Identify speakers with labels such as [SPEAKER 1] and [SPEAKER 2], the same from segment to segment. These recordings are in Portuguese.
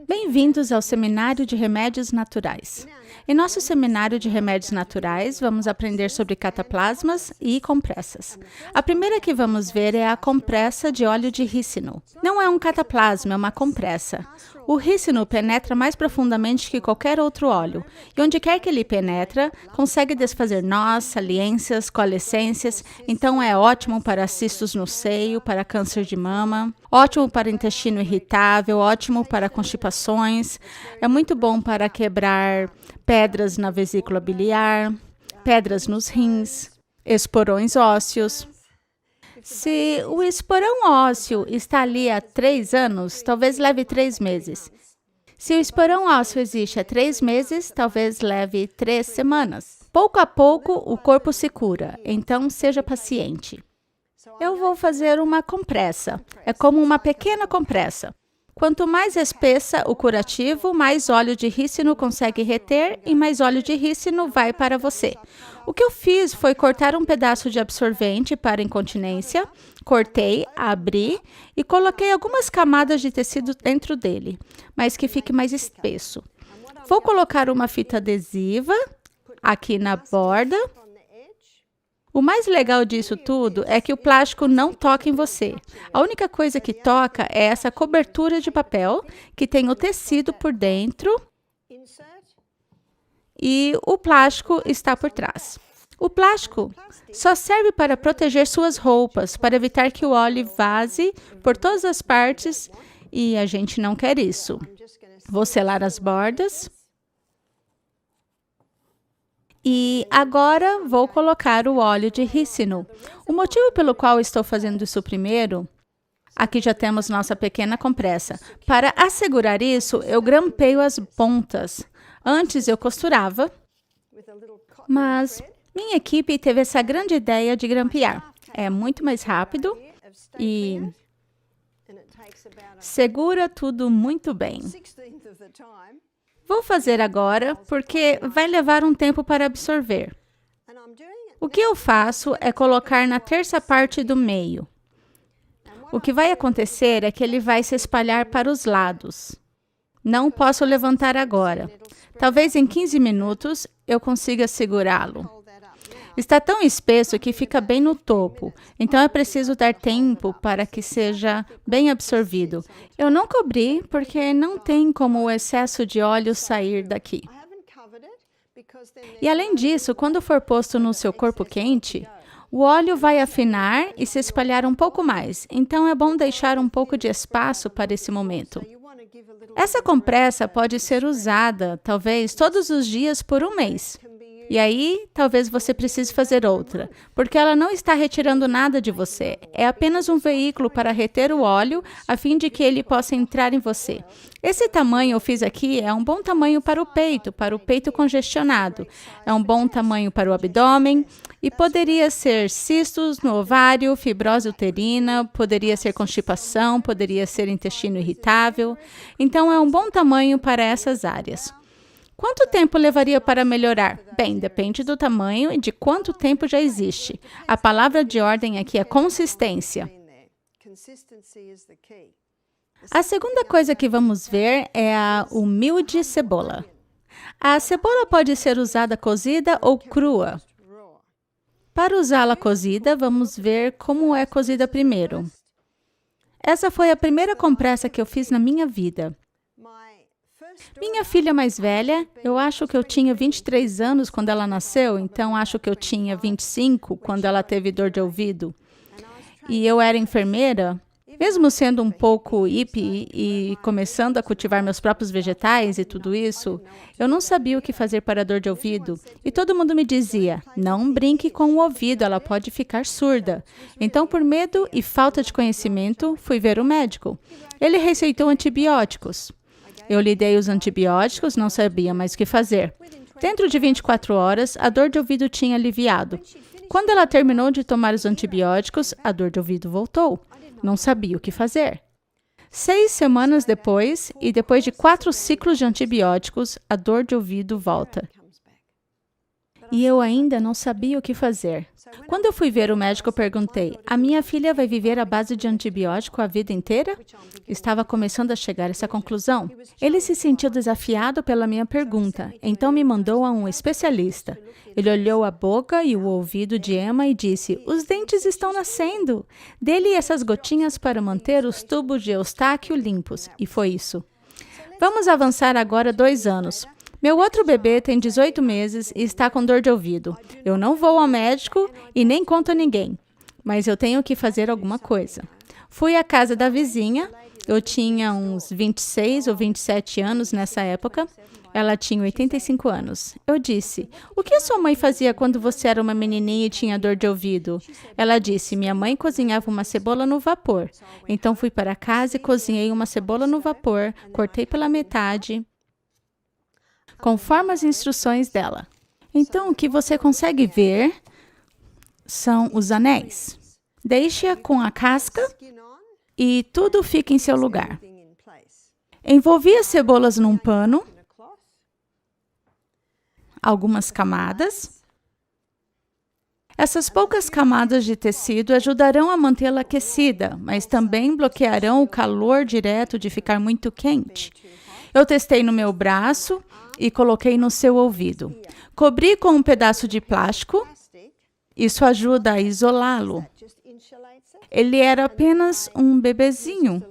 [SPEAKER 1] Bem-vindos ao Seminário de Remédios Naturais. Em nosso Seminário de Remédios Naturais, vamos aprender sobre cataplasmas e compressas. A primeira que vamos ver é a compressa de óleo de rícino. Não é um cataplasma, é uma compressa. O rícino penetra mais profundamente que qualquer outro óleo, e onde quer que ele penetra, consegue desfazer nós, saliências, coalescências, então é ótimo para cistos no seio, para câncer de mama, ótimo para intestino irritável, ótimo para constipações, é muito bom para quebrar pedras na vesícula biliar, pedras nos rins, esporões ósseos. Se o esporão ósseo está ali há 3 anos, talvez leve 3 meses. Se o esporão ósseo existe há 3 meses, talvez leve 3 semanas. Pouco a pouco, o corpo se cura, então seja paciente. Eu vou fazer uma compressa. É como uma pequena compressa. Quanto mais espessa o curativo, mais óleo de rícino consegue reter e mais óleo de rícino vai para você. O que eu fiz foi cortar um pedaço de absorvente para incontinência, cortei, abri e coloquei algumas camadas de tecido dentro dele, mas que fique mais espesso. Vou colocar uma fita adesiva aqui na borda. O mais legal disso tudo é que o plástico não toca em você. A única coisa que toca é essa cobertura de papel, que tem o tecido por dentro e o plástico está por trás. O plástico só serve para proteger suas roupas, para evitar que o óleo vaze por todas as partes e a gente não quer isso. Vou selar as bordas. E agora vou colocar o óleo de rícino. O motivo pelo qual estou fazendo isso primeiro, aqui já temos nossa pequena compressa. Para assegurar isso, eu grampeio as pontas. Antes eu costurava, mas minha equipe teve essa grande ideia de grampear. É muito mais rápido e segura tudo muito bem. Vou fazer agora, porque vai levar um tempo para absorver. O que eu faço é colocar na terça parte do meio. O que vai acontecer é que ele vai se espalhar para os lados. Não posso levantar agora. Talvez em 15 minutos eu consiga segurá-lo. Está tão espesso que fica bem no topo, então é preciso dar tempo para que seja bem absorvido. Eu não cobri porque não tem como o excesso de óleo sair daqui. E além disso, quando for posto no seu corpo quente, o óleo vai afinar e se espalhar um pouco mais, então é bom deixar um pouco de espaço para esse momento. Essa compressa pode ser usada, talvez, todos os dias por um mês. E aí, talvez você precise fazer outra, porque ela não está retirando nada de você. É apenas um veículo para reter o óleo, a fim de que ele possa entrar em você. Esse tamanho eu fiz aqui é um bom tamanho para o peito congestionado. É um bom tamanho para o abdômen e poderia ser cistos no ovário, fibrose uterina, poderia ser constipação, poderia ser intestino irritável. Então, é um bom tamanho para essas áreas. Quanto tempo levaria para melhorar? Bem, depende do tamanho e de quanto tempo já existe. A palavra de ordem aqui é consistência. A segunda coisa que vamos ver é a humilde cebola. A cebola pode ser usada cozida ou crua. Para usá-la cozida, vamos ver como é cozida primeiro. Essa foi a primeira compressa que eu fiz na minha vida. Minha filha mais velha, eu acho que eu tinha 23 anos quando ela nasceu, então acho que eu tinha 25 quando ela teve dor de ouvido. E eu era enfermeira, mesmo sendo um pouco hippie e começando a cultivar meus próprios vegetais e tudo isso, eu não sabia o que fazer para a dor de ouvido. E todo mundo me dizia, não brinque com o ouvido, ela pode ficar surda. Então, por medo e falta de conhecimento, fui ver o médico. Ele receitou antibióticos. Eu lhe dei os antibióticos, não sabia mais o que fazer. Dentro de 24 horas, a dor de ouvido tinha aliviado. Quando ela terminou de tomar os antibióticos, a dor de ouvido voltou. Não sabia o que fazer. 6 semanas depois, e depois de 4 ciclos de antibióticos, a dor de ouvido volta. e eu ainda não sabia o que fazer. Quando eu fui ver o médico, eu perguntei: a minha filha vai viver à base de antibiótico a vida inteira? Estava começando a chegar a essa conclusão. Ele se sentiu desafiado pela minha pergunta, então me mandou a um especialista. Ele olhou a boca e o ouvido de Emma e disse: os dentes estão nascendo. Dê-lhe essas gotinhas para manter os tubos de Eustáquio limpos. E foi isso. Vamos avançar agora 2 anos. Meu outro bebê tem 18 meses e está com dor de ouvido. Eu não vou ao médico e nem conto a ninguém, mas eu tenho que fazer alguma coisa. Fui à casa da vizinha, eu tinha uns 26 ou 27 anos nessa época, ela tinha 85 anos. Eu disse: o que a sua mãe fazia quando você era uma menininha e tinha dor de ouvido? Ela disse: minha mãe cozinhava uma cebola no vapor. Então fui para casa e cozinhei uma cebola no vapor, cortei pela metade, conforme as instruções dela. Então, o que você consegue ver são os anéis. Deixe-a com a casca e tudo fica em seu lugar. Envolvi as cebolas num pano, algumas camadas. Essas poucas camadas de tecido ajudarão a mantê-la aquecida, mas também bloquearão o calor direto de ficar muito quente. Eu testei no meu braço e coloquei no seu ouvido. Cobri com um pedaço de plástico. Isso ajuda a isolá-lo. Ele era apenas um bebezinho.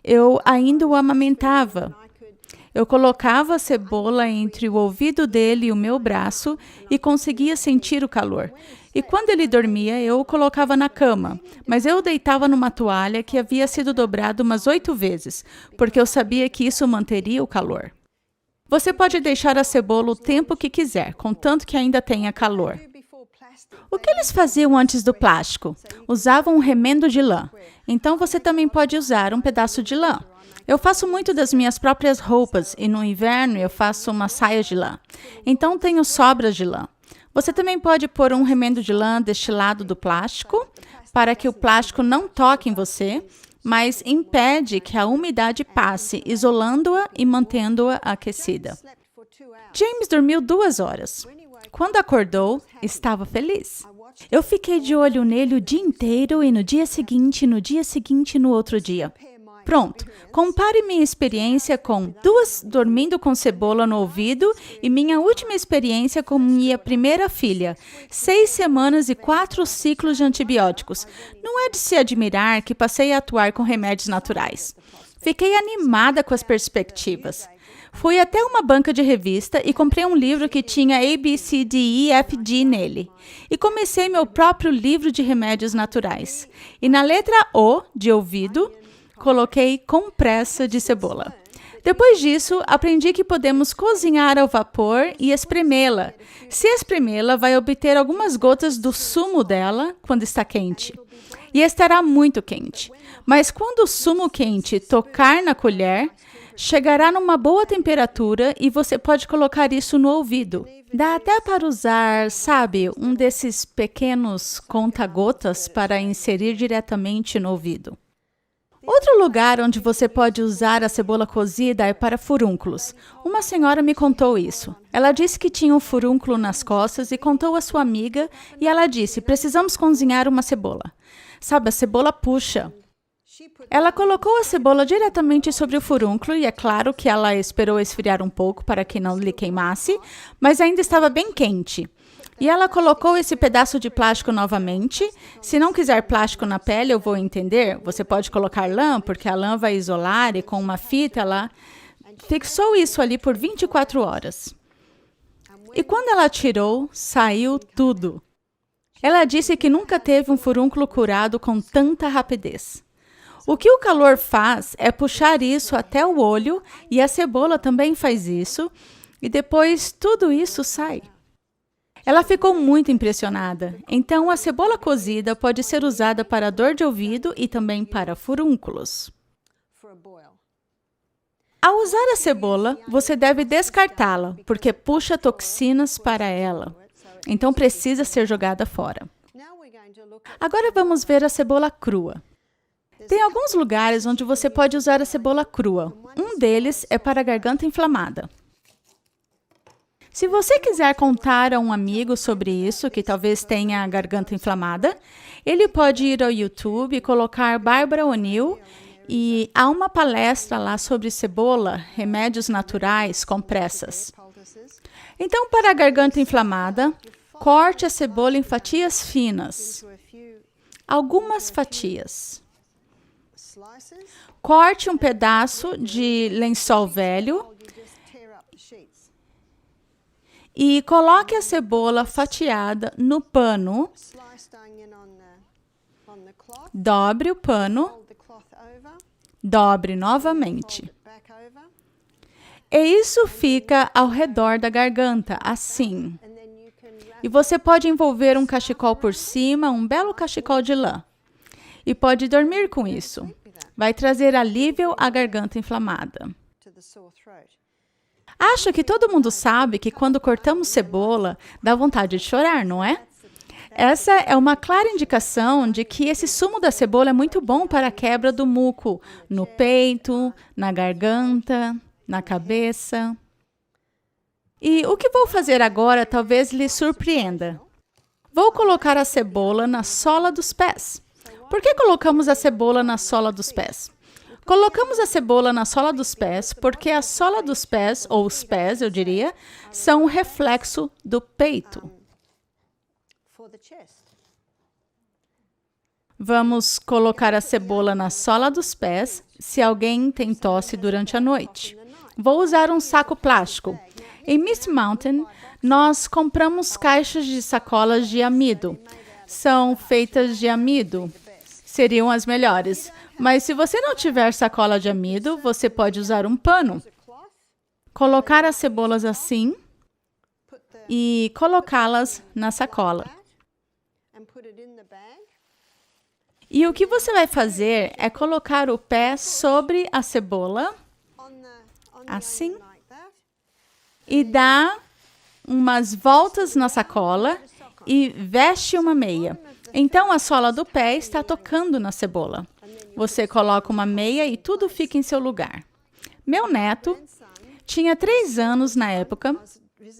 [SPEAKER 1] Eu ainda o amamentava. Eu colocava a cebola entre o ouvido dele e o meu braço e conseguia sentir o calor. E quando ele dormia, eu o colocava na cama, mas eu o deitava numa toalha que havia sido dobrada umas 8 vezes, porque eu sabia que isso manteria o calor. Você pode deixar a cebola o tempo que quiser, contanto que ainda tenha calor. O que eles faziam antes do plástico? Usavam um remendo de lã. Então você também pode usar um pedaço de lã. Eu faço muito das minhas próprias roupas e no inverno eu faço uma saia de lã. Então tenho sobras de lã. Você também pode pôr um remendo de lã deste lado do plástico para que o plástico não toque em você, mas impede que a umidade passe, isolando-a e mantendo-a aquecida. James dormiu 2 horas. Quando acordou, estava feliz. Eu fiquei de olho nele o dia inteiro e no dia seguinte, e no outro dia. Pronto, compare minha experiência com 2 dormindo com cebola no ouvido e minha última experiência com minha primeira filha, 6 semanas e 4 ciclos de antibióticos. Não é de se admirar que passei a atuar com remédios naturais. Fiquei animada com as perspectivas. Fui até uma banca de revista e comprei um livro que tinha A, B, C, D, E, F, G nele. E comecei meu próprio livro de remédios naturais. E na letra O, de ouvido, coloquei compressa de cebola. Depois disso, aprendi que podemos cozinhar ao vapor e espremê-la. Se espremê-la, vai obter algumas gotas do sumo dela quando está quente. E estará muito quente. Mas quando o sumo quente tocar na colher, chegará numa boa temperatura e você pode colocar isso no ouvido. Dá até para usar, sabe, um desses pequenos conta-gotas para inserir diretamente no ouvido. Outro lugar onde você pode usar a cebola cozida é para furúnculos. Uma senhora me contou isso. Ela disse que tinha um furúnculo nas costas e contou à sua amiga e ela disse: precisamos cozinhar uma cebola. Sabe, a cebola puxa. Ela colocou a cebola diretamente sobre o furúnculo e é claro que ela esperou esfriar um pouco para que não lhe queimasse, mas ainda estava bem quente. E ela colocou esse pedaço de plástico novamente. Se não quiser plástico na pele, eu vou entender. Você pode colocar lã, porque a lã vai isolar e com uma fita ela fixou isso ali por 24 horas. E quando ela tirou, saiu tudo. Ela disse que nunca teve um furúnculo curado com tanta rapidez. O que o calor faz é puxar isso até o olho, e a cebola também faz isso, e depois tudo isso sai. Ela ficou muito impressionada. Então, a cebola cozida pode ser usada para dor de ouvido e também para furúnculos. Ao usar a cebola, você deve descartá-la, porque puxa toxinas para ela. Então, precisa ser jogada fora. Agora vamos ver a cebola crua. Tem alguns lugares onde você pode usar a cebola crua. Um deles é para a garganta inflamada. Se você quiser contar a um amigo sobre isso, que talvez tenha a garganta inflamada, ele pode ir ao YouTube e colocar Barbara O'Neill e há uma palestra lá sobre cebola, remédios naturais, compressas. Então, para a garganta inflamada, corte a cebola em fatias finas. Algumas fatias. Corte um pedaço de lençol velho e coloque a cebola fatiada no pano. Dobre o pano. Dobre novamente. E isso fica ao redor da garganta, assim. E você pode envolver um cachecol por cima, um belo cachecol de lã. E pode dormir com isso. Vai trazer alívio à garganta inflamada. Acho que todo mundo sabe que quando cortamos cebola, dá vontade de chorar, não é? Essa é uma clara indicação de que esse sumo da cebola é muito bom para a quebra do muco no peito, na garganta, na cabeça. E o que vou fazer agora talvez lhe surpreenda. Vou colocar a cebola na sola dos pés. Por que colocamos a cebola na sola dos pés? Colocamos a cebola na sola dos pés porque a sola dos pés, ou os pés, eu diria, são um reflexo do peito. Vamos colocar a cebola na sola dos pés se alguém tem tosse durante a noite. Vou usar um saco plástico. Em Misty Mountain, nós compramos caixas de sacolas de amido. São feitas de amido. Seriam as melhores. Mas se você não tiver sacola de amido, você pode usar um pano. Colocar as cebolas assim e colocá-las na sacola. E o que você vai fazer é colocar o pé sobre a cebola, assim, e dá umas voltas na sacola e veste uma meia. Então, a sola do pé está tocando na cebola. Você coloca uma meia e tudo fica em seu lugar. Meu neto tinha 3 anos na época.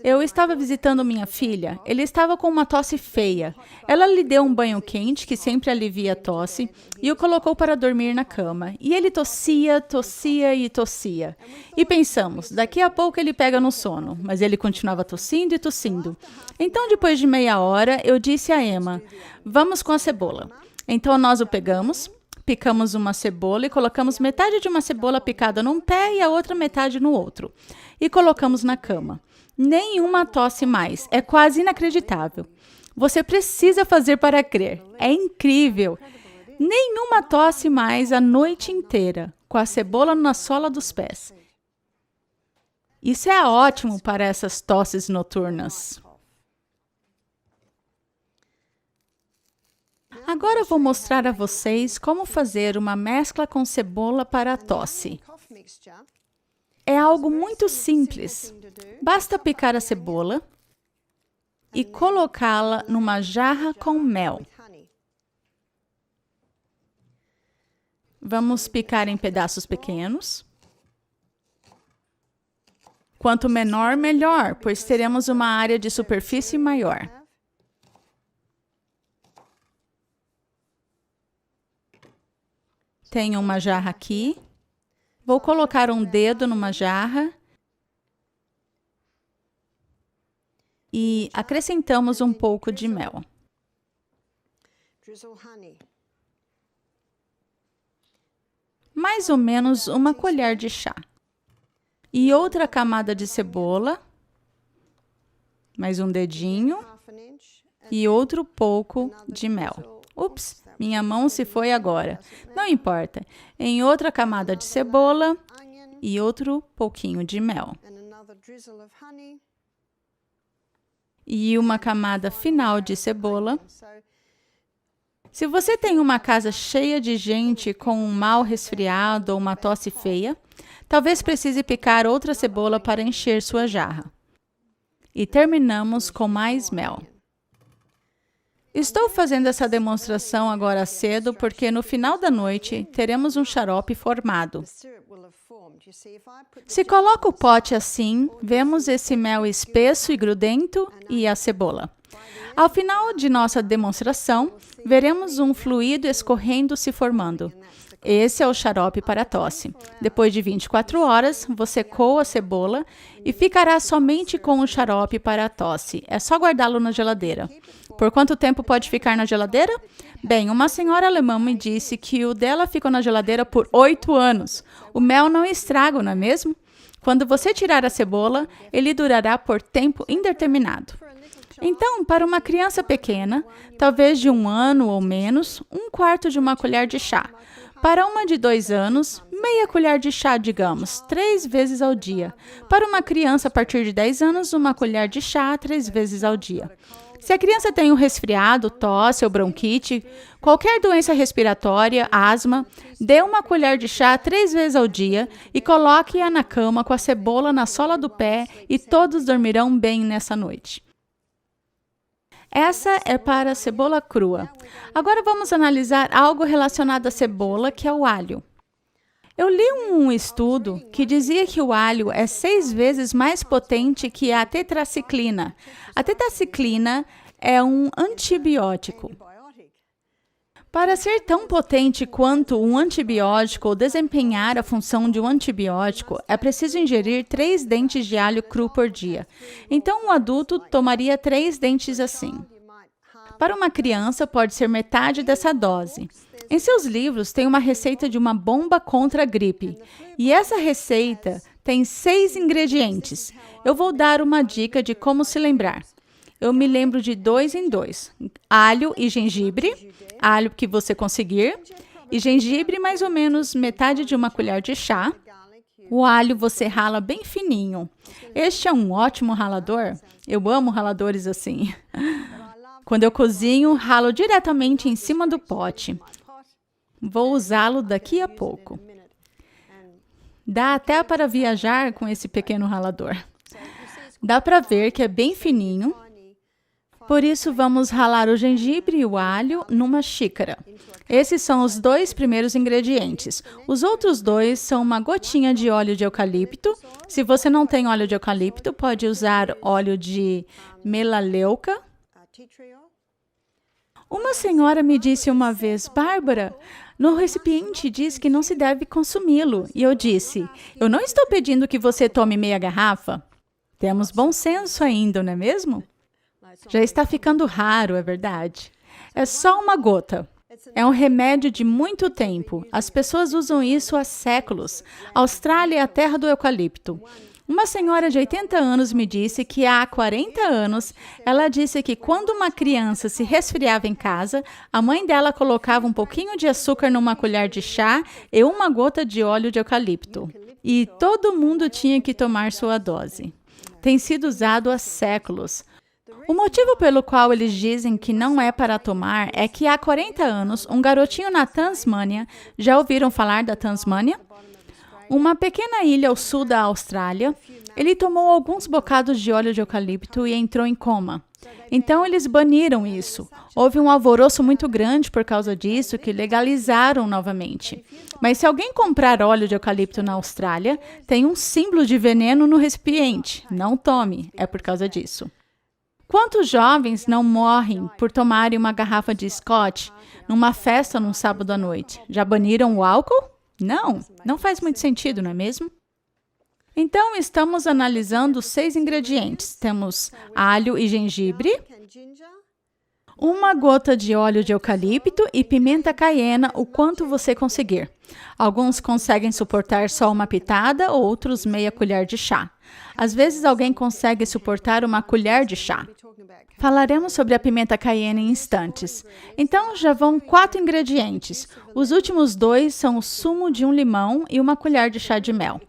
[SPEAKER 1] Eu estava visitando minha filha. Ele estava com uma tosse feia. Ela lhe deu um banho quente, que sempre alivia a tosse, e o colocou para dormir na cama. E ele tossia, tossia e tossia. E pensamos, daqui a pouco ele pega no sono. Mas ele continuava tossindo e tossindo. Então, depois de meia hora, eu disse a Emma, vamos com a cebola. Então, nós o pegamos, picamos uma cebola e colocamos metade de uma cebola picada num pé e a outra metade no outro. E colocamos na cama. Nenhuma tosse mais. É quase inacreditável. Você precisa fazer para crer. É incrível. Nenhuma tosse mais a noite inteira, com a cebola na sola dos pés. Isso é ótimo para essas tosses noturnas. Agora vou mostrar a vocês como fazer uma mescla com cebola para a tosse. É algo muito simples. Basta picar a cebola e colocá-la numa jarra com mel. Vamos picar em pedaços pequenos. Quanto menor, melhor, pois teremos uma área de superfície maior. Tenho uma jarra aqui. Vou colocar um dedo numa jarra e acrescentamos um pouco de mel. Mais ou menos uma colher de chá. E outra camada de cebola, mais um dedinho e outro pouco de mel. Ups, minha mão se foi agora. Não importa. Em outra camada de cebola e outro pouquinho de mel. E uma camada final de cebola. Se você tem uma casa cheia de gente com um mau resfriado ou uma tosse feia, talvez precise picar outra cebola para encher sua jarra. E terminamos com mais mel. Estou fazendo essa demonstração agora cedo porque no final da noite teremos um xarope formado. Se coloca o pote assim, vemos esse mel espesso e grudento e a cebola. Ao final de nossa demonstração, veremos um fluido escorrendo se formando. Esse é o xarope para a tosse. Depois de 24 horas, você coa a cebola e ficará somente com o xarope para a tosse. É só guardá-lo na geladeira. Por quanto tempo pode ficar na geladeira? Bem, uma senhora alemã me disse que o dela ficou na geladeira por 8 anos. O mel não estraga, não é mesmo? Quando você tirar a cebola, ele durará por tempo indeterminado. Então, para uma criança pequena, talvez de 1 ano ou menos, 1/4 de uma colher de chá. Para uma de 2 anos, meia colher de chá, digamos, 3 vezes ao dia. Para uma criança a partir de 10 anos, 1 colher de chá 3 vezes ao dia. Se a criança tem um resfriado, tosse ou bronquite, qualquer doença respiratória, asma, dê 1 colher de chá 3 vezes ao dia e coloque-a na cama com a cebola na sola do pé e todos dormirão bem nessa noite. Essa é para a cebola crua. Agora vamos analisar algo relacionado à cebola, que é o alho. Eu li um estudo que dizia que o alho é 6 vezes mais potente que a tetraciclina. A tetraciclina é um antibiótico. Para ser tão potente quanto um antibiótico ou desempenhar a função de um antibiótico, é preciso ingerir 3 dentes de alho cru por dia. Então, um adulto tomaria 3 dentes assim. Para uma criança, pode ser metade dessa dose. Em seus livros, tem uma receita de uma bomba contra a gripe. E essa receita tem 6 ingredientes. Eu vou dar uma dica de como se lembrar. Eu me lembro de 2 em 2. Alho e gengibre, alho que você conseguir, e gengibre mais ou menos metade de uma colher de chá. O alho você rala bem fininho. Este é um ótimo ralador. Eu amo raladores assim. Quando eu cozinho, ralo diretamente em cima do pote. Vou usá-lo daqui a pouco. Dá até para viajar com esse pequeno ralador. Dá para ver que é bem fininho. Por isso, vamos ralar o gengibre e o alho numa xícara. Esses são os 2 primeiros ingredientes. Os outros 2 são uma gotinha de óleo de eucalipto. Se você não tem óleo de eucalipto, pode usar óleo de melaleuca. Uma senhora me disse uma vez, Bárbara, no recipiente diz que não se deve consumi-lo. E eu disse, eu não estou pedindo que você tome meia garrafa. Temos bom senso ainda, não é mesmo? Já está ficando raro, é verdade. É só uma gota. É um remédio de muito tempo. As pessoas usam isso há séculos. A Austrália é a terra do eucalipto. Uma senhora de 80 anos me disse que há 40 anos, ela disse que quando uma criança se resfriava em casa, a mãe dela colocava um pouquinho de açúcar numa colher de chá e 1 gota de óleo de eucalipto. E todo mundo tinha que tomar sua dose. Tem sido usado há séculos. O motivo pelo qual eles dizem que não é para tomar é que há 40 anos, um garotinho na Tasmânia, já ouviram falar da Tasmânia? Uma pequena ilha ao sul da Austrália, ele tomou alguns bocados de óleo de eucalipto e entrou em coma. Então, eles baniram isso. Houve um alvoroço muito grande por causa disso, que legalizaram novamente. Mas se alguém comprar óleo de eucalipto na Austrália, tem um símbolo de veneno no recipiente. Não tome, é por causa disso. Quantos jovens não morrem por tomarem uma garrafa de Scotch numa festa num sábado à noite? Já baniram o álcool? Não faz muito sentido, não é mesmo? Então, estamos analisando 6 ingredientes. Temos alho e gengibre, 1 gota de óleo de eucalipto e pimenta caiena, o quanto você conseguir. Alguns conseguem suportar só uma pitada, outros meia colher de chá. Às vezes, alguém consegue suportar 1 colher de chá. Falaremos sobre a pimenta caiena em instantes. Então, já vão 4 ingredientes. Os últimos 2 são o sumo de um limão e 1 colher de chá de mel.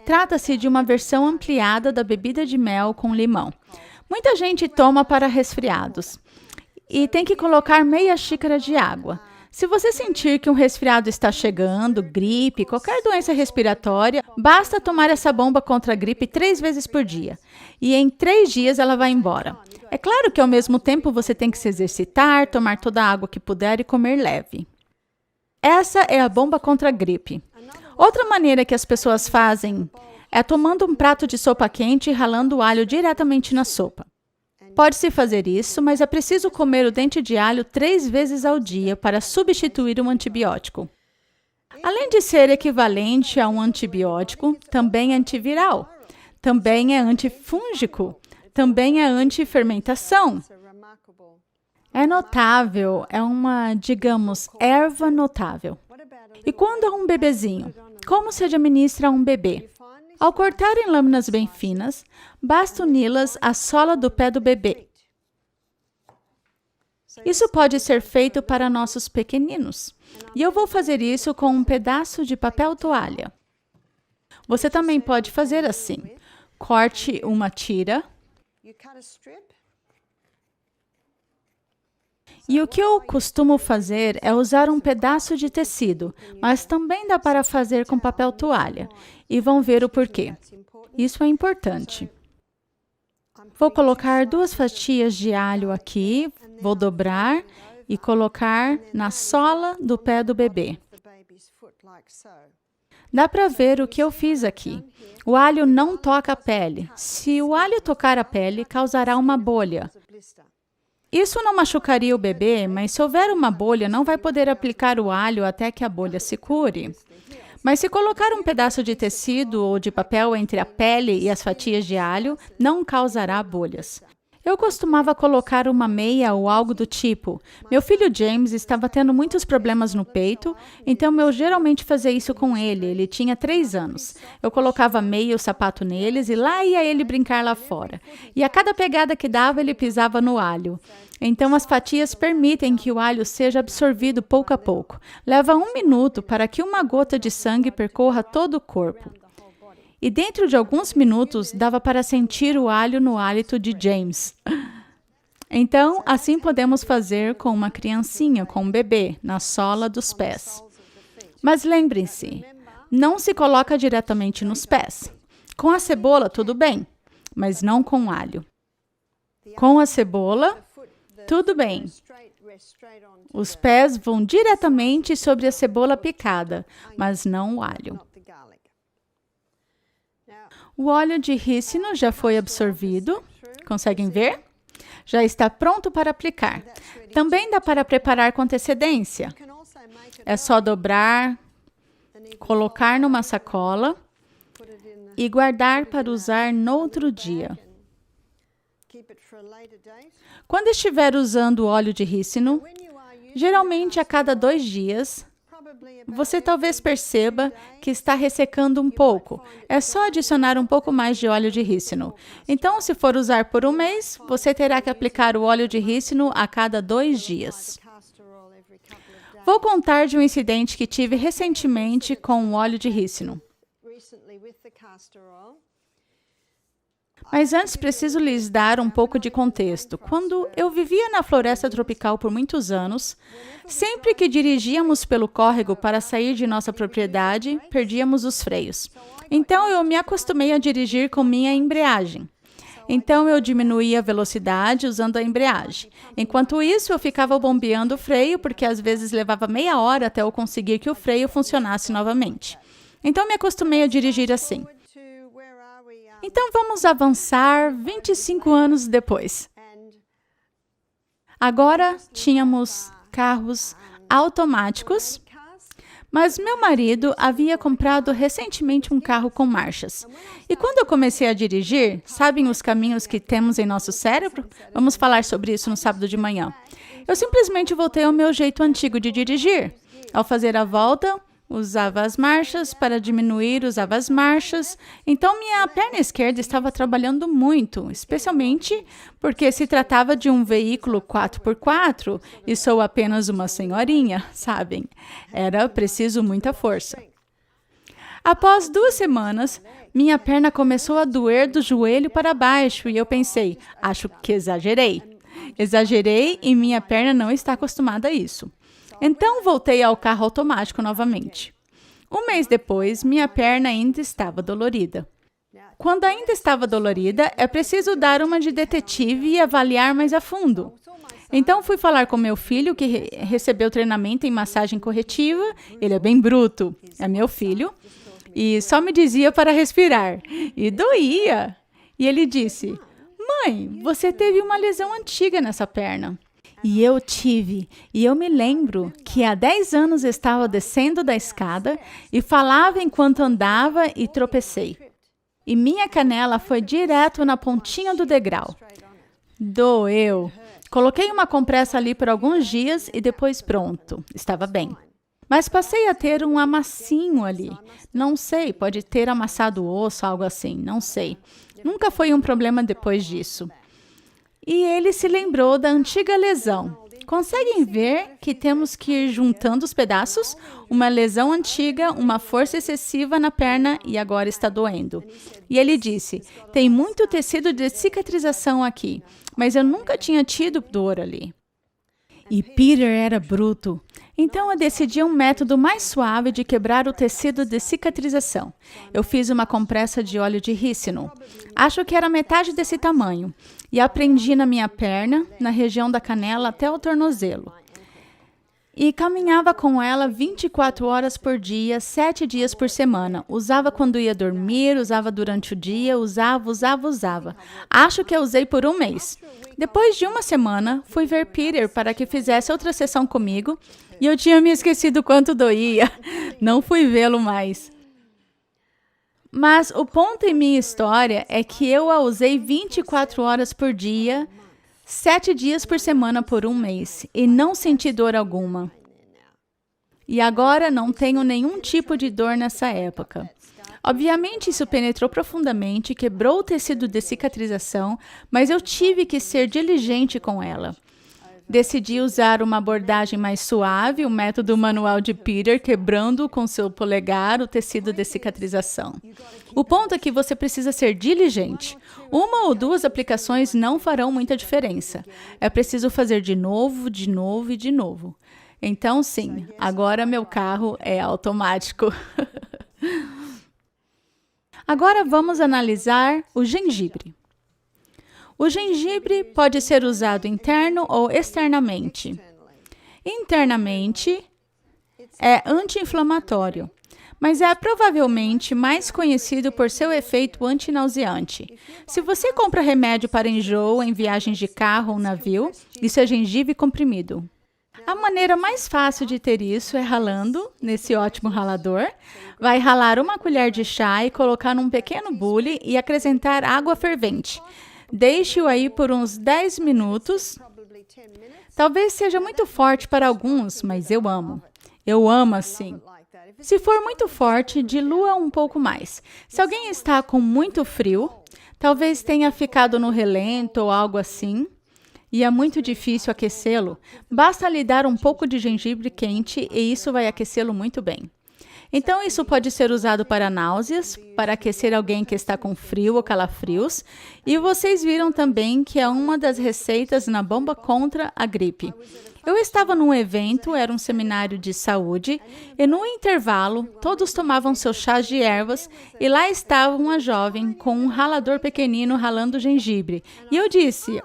[SPEAKER 1] Trata-se de uma versão ampliada da bebida de mel com limão. Muita gente toma para resfriados. E tem que colocar meia xícara de água. Se você sentir que um resfriado está chegando, gripe, qualquer doença respiratória, basta tomar essa bomba contra a gripe 3 vezes por dia. E em 3 dias ela vai embora. É claro que ao mesmo tempo você tem que se exercitar, tomar toda a água que puder e comer leve. Essa é a bomba contra a gripe. Outra maneira que as pessoas fazem é tomando um prato de sopa quente e ralando o alho diretamente na sopa. Pode-se fazer isso, mas é preciso comer o dente de alho 3 vezes ao dia para substituir um antibiótico. Além de ser equivalente a um antibiótico, também é antiviral, também é antifúngico, também é antifermentação. É notável, é uma, digamos, erva notável. E quando há um bebezinho? Como se administra a um bebê? Ao cortar em lâminas bem finas, basta uni-las à sola do pé do bebê. Isso pode ser feito para nossos pequeninos. E eu vou fazer isso com um pedaço de papel toalha. Você também pode fazer assim. Corte uma tira. E o que eu costumo fazer é usar um pedaço de tecido, mas também dá para fazer com papel toalha. E vão ver o porquê. Isso é importante. Vou colocar 2 fatias de alho aqui, vou dobrar e colocar na sola do pé do bebê. Dá para ver o que eu fiz aqui. O alho não toca a pele. Se o alho tocar a pele, causará uma bolha. Isso não machucaria o bebê, mas se houver uma bolha, não vai poder aplicar o alho até que a bolha se cure. Mas se colocar um pedaço de tecido ou de papel entre a pele e as fatias de alho, não causará bolhas. Eu costumava colocar uma meia ou algo do tipo. Meu filho James estava tendo muitos problemas no peito, então eu geralmente fazia isso com ele. Ele tinha 3 anos. Eu colocava meia e o sapato neles e lá ia ele brincar lá fora. E a cada pegada que dava, ele pisava no alho. Então, as fatias permitem que o alho seja absorvido pouco a pouco. Leva 1 minuto para que uma gota de sangue percorra todo o corpo. E dentro de alguns minutos, dava para sentir o alho no hálito de James. Então, assim podemos fazer com uma criancinha, com um bebê, na sola dos pés. Mas lembrem-se, não se coloca diretamente nos pés. Com a cebola, tudo bem, mas não com alho. Com a cebola, tudo bem. Os pés vão diretamente sobre a cebola picada, mas não o alho. O óleo de rícino já foi absorvido. Conseguem ver? Já está pronto para aplicar. Também dá para preparar com antecedência. É só dobrar, colocar numa sacola e guardar para usar no outro dia. Quando estiver usando o óleo de rícino, geralmente a cada 2 dias, você talvez perceba que está ressecando um pouco. É só adicionar um pouco mais de óleo de rícino. Então, se for usar por 1 mês, você terá que aplicar o óleo de rícino a cada 2 dias. Vou contar de um incidente que tive recentemente com o óleo de rícino. Mas antes preciso lhes dar um pouco de contexto. Quando eu vivia na floresta tropical por muitos anos, sempre que dirigíamos pelo córrego para sair de nossa propriedade, perdíamos os freios. Então eu me acostumei a dirigir com minha embreagem. Então eu diminuía a velocidade usando a embreagem. Enquanto isso, eu ficava bombeando o freio, porque às vezes levava meia hora até eu conseguir que o freio funcionasse novamente. Então me acostumei a dirigir assim. Então, vamos avançar 25 anos depois. Agora, tínhamos carros automáticos, mas meu marido havia comprado recentemente um carro com marchas. E quando eu comecei a dirigir, sabem os caminhos que temos em nosso cérebro? Vamos falar sobre isso no sábado de manhã. Eu simplesmente voltei ao meu jeito antigo de dirigir. Ao fazer a volta, usava as marchas, para diminuir, usava as marchas. Então, minha perna esquerda estava trabalhando muito, especialmente porque se tratava de um veículo 4x4 e sou apenas uma senhorinha, sabem? Era preciso muita força. Após 2 semanas, minha perna começou a doer do joelho para baixo e eu pensei, acho que exagerei. Exagerei e minha perna não está acostumada a isso. Então, voltei ao carro automático novamente. 1 mês depois, minha perna ainda estava dolorida. Quando ainda estava dolorida, é preciso dar uma de detetive e avaliar mais a fundo. Então fui falar com meu filho, que recebeu treinamento em massagem corretiva. Ele é bem bruto, é meu filho. E só me dizia para respirar. E doía. E ele disse, mãe, você teve uma lesão antiga nessa perna. E eu tive. E eu me lembro que há 10 anos estava descendo da escada e falava enquanto andava e tropecei. E minha canela foi direto na pontinha do degrau. Doeu. Coloquei uma compressa ali por alguns dias e depois pronto, estava bem. Mas passei a ter um amassinho ali. Não sei, pode ter amassado o osso, algo assim, não sei. Nunca foi um problema depois disso. E ele se lembrou da antiga lesão. Conseguem ver que temos que ir juntando os pedaços? Uma lesão antiga, uma força excessiva na perna e agora está doendo. E ele disse, tem muito tecido de cicatrização aqui, mas eu nunca tinha tido dor ali. E Peter era bruto. Então eu decidi um método mais suave de quebrar o tecido de cicatrização. Eu fiz uma compressa de óleo de rícino. Acho que era metade desse tamanho. E a prendi na minha perna, na região da canela até o tornozelo. E caminhava com ela 24 horas por dia, 7 dias por semana. Usava quando ia dormir, usava durante o dia, usava. Acho que eu usei por um mês. Depois de uma semana, fui ver Peter para que fizesse outra sessão comigo e eu tinha me esquecido quanto doía. Não fui vê-lo mais. Mas o ponto em minha história é que eu a usei 24 horas por dia, 7 dias por semana por um mês e não senti dor alguma. E agora não tenho nenhum tipo de dor nessa época. Obviamente, isso penetrou profundamente, quebrou o tecido de cicatrização, mas eu tive que ser diligente com ela. Decidi usar uma abordagem mais suave, o método manual de Peter, quebrando com seu polegar o tecido de cicatrização. O ponto é que você precisa ser diligente. Uma ou duas aplicações não farão muita diferença. É preciso fazer de novo e de novo. Então, sim, agora meu carro é automático. Agora vamos analisar o gengibre. O gengibre pode ser usado interno ou externamente. Internamente, é anti-inflamatório, mas é provavelmente mais conhecido por seu efeito antinauseante. Se você compra remédio para enjoo em viagens de carro ou navio, isso é gengibre comprimido. A maneira mais fácil de ter isso é ralando, nesse ótimo ralador. Vai ralar uma colher de chá e colocar num pequeno bule e acrescentar água fervente. Deixe-o aí por uns 10 minutos. Talvez seja muito forte para alguns, mas eu amo. Eu amo assim. Se for muito forte, dilua um pouco mais. Se alguém está com muito frio, talvez tenha ficado no relento ou algo assim, e é muito difícil aquecê-lo, basta lhe dar um pouco de gengibre quente e isso vai aquecê-lo muito bem. Então, isso pode ser usado para náuseas, para aquecer alguém que está com frio ou calafrios. E vocês viram também que é uma das receitas na bomba contra a gripe. Eu estava num evento, era um seminário de saúde, e no intervalo, todos tomavam seus chás de ervas, e lá estava uma jovem com um ralador pequenino ralando gengibre. E eu disse,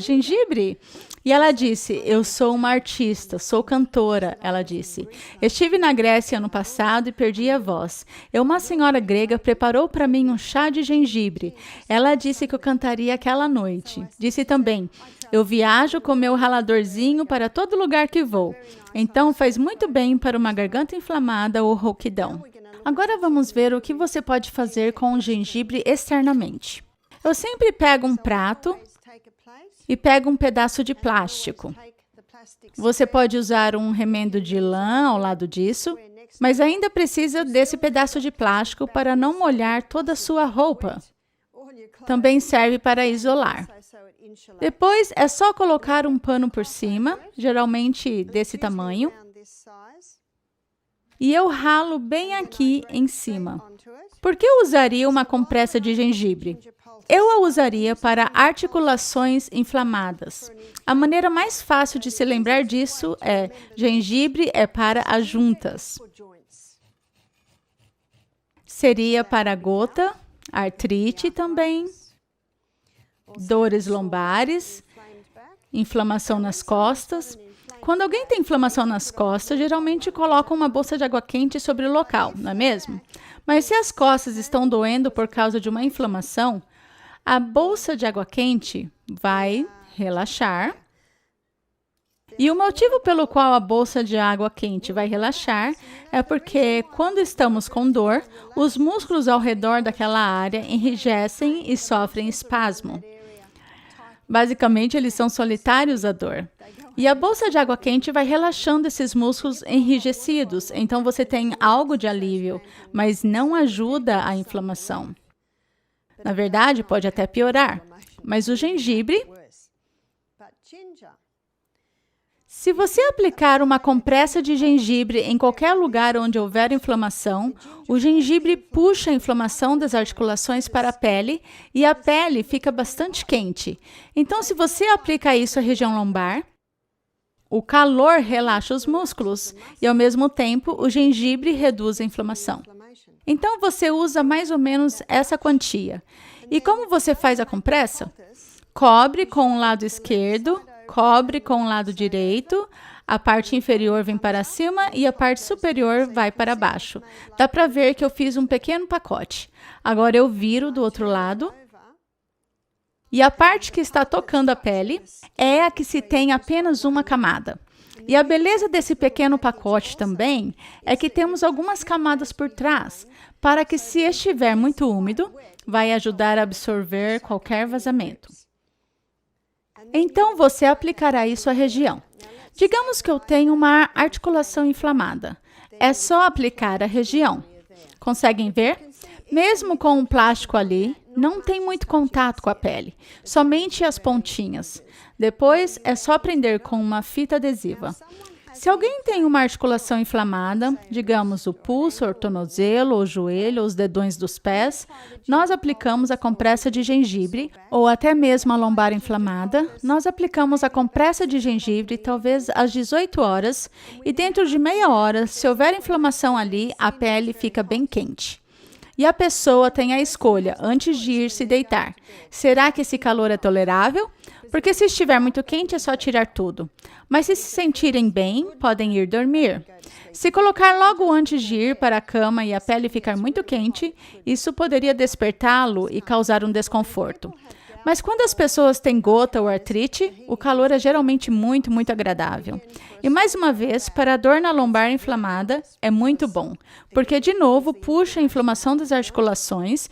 [SPEAKER 1] gengibre! E ela disse, eu sou uma artista, sou cantora, ela disse. Estive na Grécia ano passado e perdi a voz. E uma senhora grega preparou para mim um chá de gengibre. Ela disse que eu cantaria aquela noite. Disse também, eu viajo com meu raladorzinho para todo lugar que vou. Então faz muito bem para uma garganta inflamada ou rouquidão. Agora vamos ver o que você pode fazer com o gengibre externamente. Eu sempre pego um prato e pego um pedaço de plástico. Você pode usar um remendo de lã ao lado disso, mas ainda precisa desse pedaço de plástico para não molhar toda a sua roupa. Também serve para isolar. Depois é só colocar um pano por cima, geralmente desse tamanho, e eu ralo bem aqui em cima. Por que eu usaria uma compressa de gengibre? Eu a usaria para articulações inflamadas. A maneira mais fácil de se lembrar disso é gengibre é para as juntas. Seria para gota, artrite também, dores lombares. inflamação nas costas. Quando alguém tem inflamação nas costas, geralmente colocam uma bolsa de água quente sobre o local, não é mesmo? Mas se as costas estão doendo por causa de uma inflamação, a bolsa de água quente vai relaxar. E o motivo pelo qual a bolsa de água quente vai relaxar é porque, quando estamos com dor, os músculos ao redor daquela área enrijecem e sofrem espasmo. Basicamente, eles são solitários à dor. E a bolsa de água quente vai relaxando esses músculos enrijecidos, então você tem algo de alívio, mas não ajuda a inflamação. Na verdade, pode até piorar, mas o gengibre... Se você aplicar uma compressa de gengibre em qualquer lugar onde houver inflamação, o gengibre puxa a inflamação das articulações para a pele e a pele fica bastante quente. Então, se você aplica isso à região lombar, o calor relaxa os músculos e, ao mesmo tempo, o gengibre reduz a inflamação. Então, você usa mais ou menos essa quantia. E como você faz a compressa? Cobre com o lado esquerdo, cobre com o lado direito, a parte inferior vem para cima e a parte superior vai para baixo. Dá para ver que eu fiz um pequeno pacote. Agora eu viro do outro lado. E a parte que está tocando a pele é a que se tem apenas uma camada. E a beleza desse pequeno pacote também é que temos algumas camadas por trás, para que, se estiver muito úmido, vai ajudar a absorver qualquer vazamento. Então, você aplicará isso à região. Digamos que eu tenho uma articulação inflamada. É só aplicar a região. Conseguem ver? Mesmo com um plástico ali, não tem muito contato com a pele, somente as pontinhas. Depois, é só prender com uma fita adesiva. Se alguém tem uma articulação inflamada, digamos o pulso, o tornozelo, o joelho, os dedões dos pés, nós aplicamos a compressa de gengibre, ou até mesmo a lombar inflamada, nós aplicamos a compressa de gengibre talvez às 18 horas, e dentro de meia hora, se houver inflamação ali, a pele fica bem quente. E a pessoa tem a escolha, antes de ir se deitar. Será que esse calor é tolerável? Porque se estiver muito quente, é só tirar tudo. Mas se sentirem bem, podem ir dormir. Se colocar logo antes de ir para a cama e a pele ficar muito quente, isso poderia despertá-lo e causar um desconforto. Mas quando as pessoas têm gota ou artrite, o calor é geralmente muito agradável. E mais uma vez, para a dor na lombar inflamada, é muito bom, porque de novo puxa a inflamação das articulações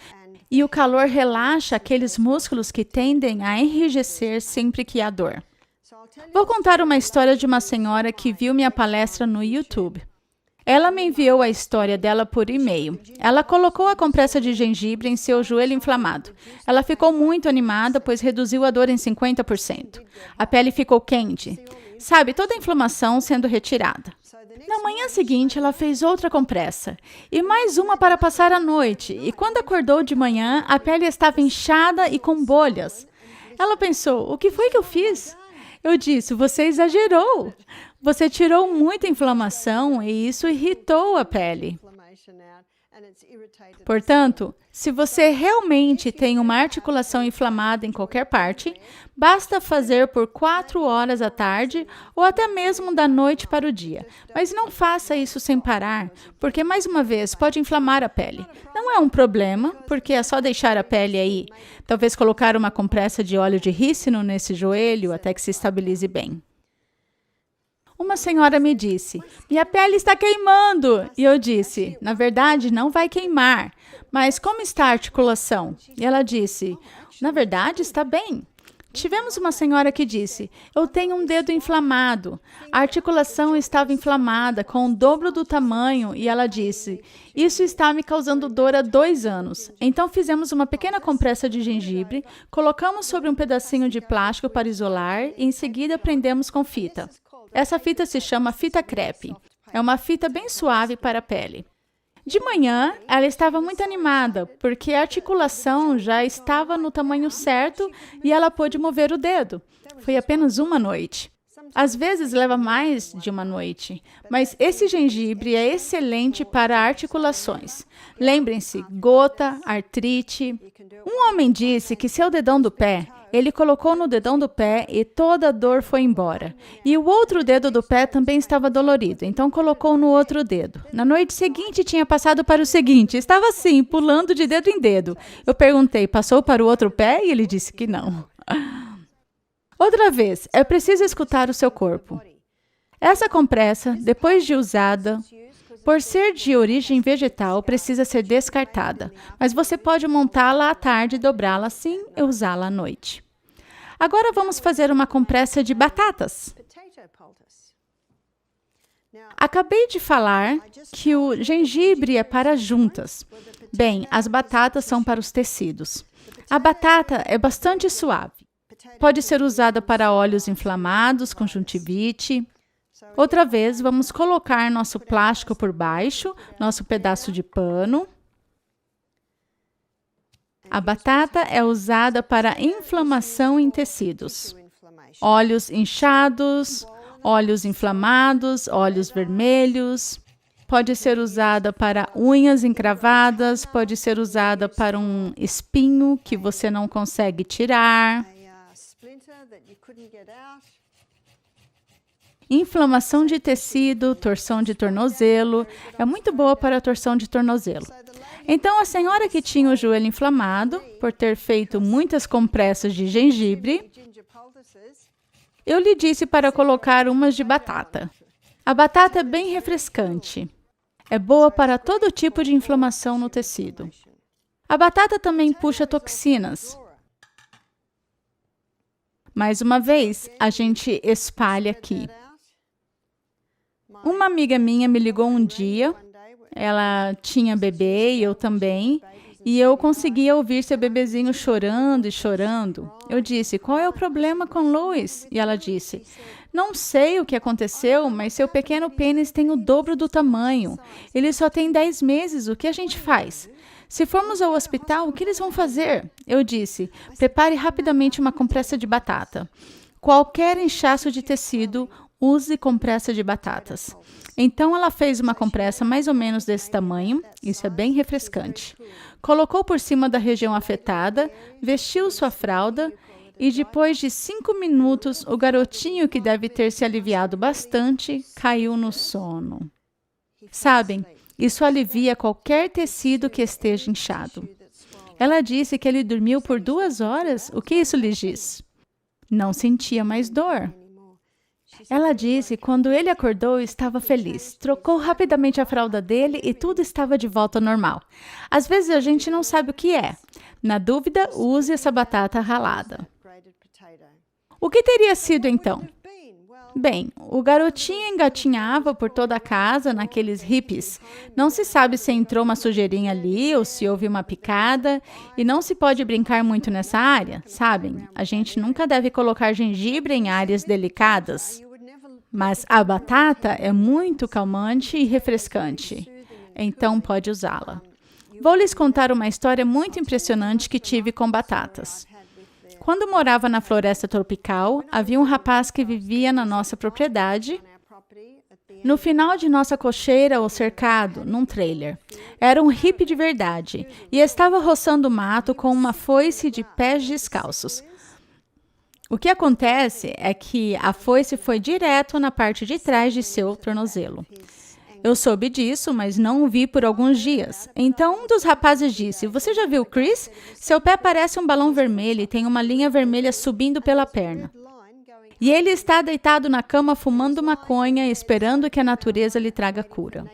[SPEAKER 1] e o calor relaxa aqueles músculos que tendem a enrijecer sempre que há dor. Vou contar uma história de uma senhora que viu minha palestra no YouTube. Ela me enviou a história dela por e-mail. Ela colocou a compressa de gengibre em seu joelho inflamado. Ela ficou muito animada, pois reduziu a dor em 50%. A pele ficou quente. Sabe, toda a inflamação sendo retirada. Na manhã seguinte, ela fez outra compressa. E mais uma para passar a noite. E quando acordou de manhã, a pele estava inchada e com bolhas. Ela pensou, o que foi que eu fiz? Eu disse, você exagerou. Você tirou muita inflamação e isso irritou a pele. Portanto, se você realmente tem uma articulação inflamada em qualquer parte, basta fazer por 4 horas à tarde ou até mesmo da noite para o dia. Mas não faça isso sem parar, porque, mais uma vez, pode inflamar a pele. Não é um problema, porque é só deixar a pele aí. Talvez colocar uma compressa de óleo de rícino nesse joelho até que se estabilize bem. Uma senhora me disse, minha pele está queimando. E eu disse, na verdade, não vai queimar. Mas como está a articulação? E ela disse, na verdade, está bem. Tivemos uma senhora que disse, eu tenho um dedo inflamado. A articulação estava inflamada, com o dobro do tamanho, e ela disse, isso está me causando dor há 2 anos. Então fizemos uma pequena compressa de gengibre, colocamos sobre um pedacinho de plástico para isolar e em seguida prendemos com fita. Essa fita se chama fita crepe. É uma fita bem suave para a pele. De manhã, ela estava muito animada, porque a articulação já estava no tamanho certo e ela pôde mover o dedo. Foi apenas uma noite. Às vezes leva mais de uma noite, mas esse gengibre é excelente para articulações. Lembrem-se, gota, artrite. Um homem disse que seu dedão do pé Ele colocou no dedão do pé e toda a dor foi embora. E o outro dedo do pé também estava dolorido, então colocou no outro dedo. Na noite seguinte, tinha passado para o seguinte. Estava assim, pulando de dedo em dedo. Eu perguntei, passou para o outro pé? E ele disse que não. Outra vez, é preciso escutar o seu corpo. Essa compressa, depois de usada, por ser de origem vegetal, precisa ser descartada, mas você pode montá-la à tarde, dobrá-la assim e usá-la à noite. Agora vamos fazer uma compressa de batatas. Acabei de falar que o gengibre é para juntas. Bem, as batatas são para os tecidos. A batata é bastante suave. Pode ser usada para olhos inflamados, conjuntivite. Outra vez, vamos colocar nosso plástico por baixo, nosso pedaço de pano. A batata é usada para inflamação em tecidos. Olhos inchados, olhos inflamados, olhos vermelhos. Pode ser usada para unhas encravadas, pode ser usada para um espinho que você não consegue tirar. Inflamação de tecido, torção de tornozelo, é muito boa para a torção de tornozelo. Então, a senhora que tinha o joelho inflamado, por ter feito muitas compressas de gengibre, eu lhe disse para colocar umas de batata. A batata é bem refrescante. É boa para todo tipo de inflamação no tecido. A batata também puxa toxinas. Mais uma vez, a gente espalha aqui. Uma amiga minha me ligou um dia, ela tinha bebê e eu também, e eu conseguia ouvir seu bebezinho chorando e chorando. Eu disse, qual é o problema com Louis? E ela disse, não sei o que aconteceu, mas seu pequeno pênis tem o dobro do tamanho. Ele só tem 10 meses, o que a gente faz? Se formos ao hospital, o que eles vão fazer? Eu disse, prepare rapidamente uma compressa de batata. Qualquer inchaço de tecido, use compressa de batatas. Então, ela fez uma compressa mais ou menos desse tamanho, isso é bem refrescante. Colocou por cima da região afetada, vestiu sua fralda e depois de 5 minutos, o garotinho, que deve ter se aliviado bastante, caiu no sono. Sabem, isso alivia qualquer tecido que esteja inchado. Ela disse que ele dormiu por 2 horas. O que isso lhe diz? Não sentia mais dor. Ela disse que quando ele acordou, estava feliz. Trocou rapidamente a fralda dele e tudo estava de volta ao normal. Às vezes a gente não sabe o que é. Na dúvida, use essa batata ralada. O que teria sido então? Bem, o garotinho engatinhava por toda a casa naqueles hippies. Não se sabe se entrou uma sujeirinha ali ou se houve uma picada. E não se pode brincar muito nessa área, sabem? A gente nunca deve colocar gengibre em áreas delicadas. Mas a batata é muito calmante e refrescante. Então pode usá-la. Vou lhes contar uma história muito impressionante que tive com batatas. Quando morava na floresta tropical, havia um rapaz que vivia na nossa propriedade, no final de nossa cocheira ou cercado, num trailer. Era um hippie de verdade e estava roçando o mato com uma foice de pés descalços. O que acontece é que a foice foi direto na parte de trás de seu tornozelo. Eu soube disso, mas não o vi por alguns dias. Então, um dos rapazes disse, você já viu Chris? Seu pé parece um balão vermelho e tem uma linha vermelha subindo pela perna. E ele está deitado na cama fumando maconha, esperando que a natureza lhe traga cura.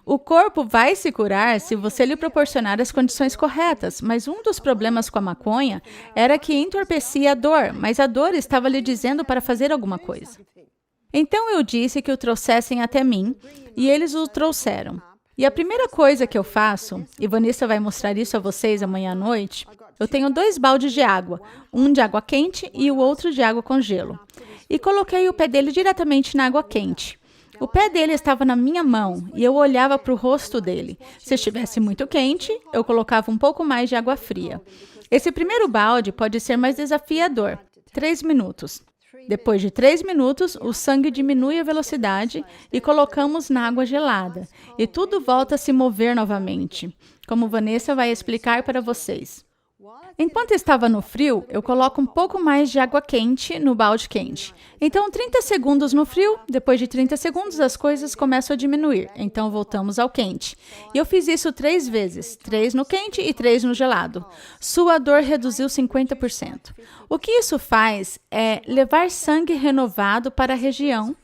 [SPEAKER 1] O corpo vai se curar se você lhe proporcionar as condições corretas, mas um dos problemas com a maconha era que entorpecia a dor, mas a dor estava lhe dizendo para fazer alguma coisa. Então eu disse que o trouxessem até mim, e eles o trouxeram. E a primeira coisa que eu faço, e Vanessa vai mostrar isso a vocês amanhã à noite, eu tenho 2 baldes de água, um de água quente e o outro de água com gelo. E coloquei o pé dele diretamente na água quente. O pé dele estava na minha mão e eu olhava para o rosto dele. Se estivesse muito quente, eu colocava um pouco mais de água fria. Esse primeiro balde pode ser mais desafiador, 3 minutos. Depois de 3 minutos, o sangue diminui a velocidade e colocamos na água gelada. E tudo volta a se mover novamente, como Vanessa vai explicar para vocês. Enquanto estava no frio, eu coloco um pouco mais de água quente no balde quente. Então, 30 segundos no frio, depois de 30 segundos as coisas começam a diminuir. Então, voltamos ao quente. E eu fiz isso 3 vezes, 3 no quente e 3 no gelado. Sua dor reduziu 50%. O que isso faz é levar sangue renovado para a região,